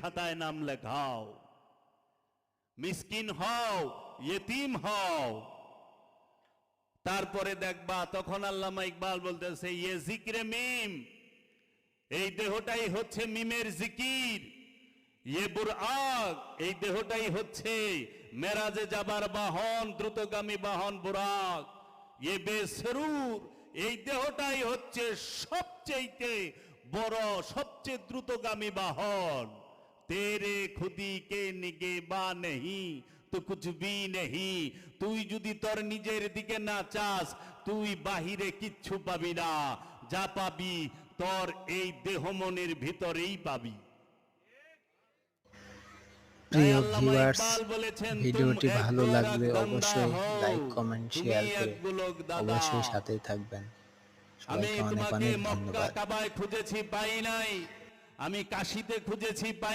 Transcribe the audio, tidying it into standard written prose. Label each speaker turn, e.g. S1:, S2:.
S1: খাতায় নাম লেখাও, মিসকিন হও, ইয়েতিম হও। তারপরে দেখবা তখন আল্লামা ইকবাল বলতেছে ইয়ে জিক্রে মিম, এই দেহটাই হচ্ছে মিমের জিকির। ইয়ে বুরআক, এই দেহটাই হচ্ছে মেরাজে যাবার বাহন, দ্রুতগামী বাহন বুরাক। ইয়ে বেসরুর, এই দেহটাই হচ্ছে সবচেয়ে বড়, সবচেয়ে দ্রুতগামী বাহন। তেরে খুদি কে নিগে বা নেহি তো কুছ ভি নেহি, তুই যদি তোর নিজের দিকে না চাস তুই বাহিরে কিচ্ছু পাবি না, যা পাবি তোর এই দেহ মনের ভিতরেই পাবি।
S2: প্রিয় ভিউয়ার্স, ভিডিওটি ভালো লাগলে অবশ্যই লাইক, কমেন্ট, শেয়ার করে অবশ্যই সাথেই থাকবেন।
S1: আমি
S2: সবাইকে অনেক
S1: তোমাকে
S2: অনেক
S1: মক্কা
S2: ধন্যবাদ।
S1: কাবায় খুঁজেছি পাই নাই, আমি কাশীতে খুঁজেছি পাই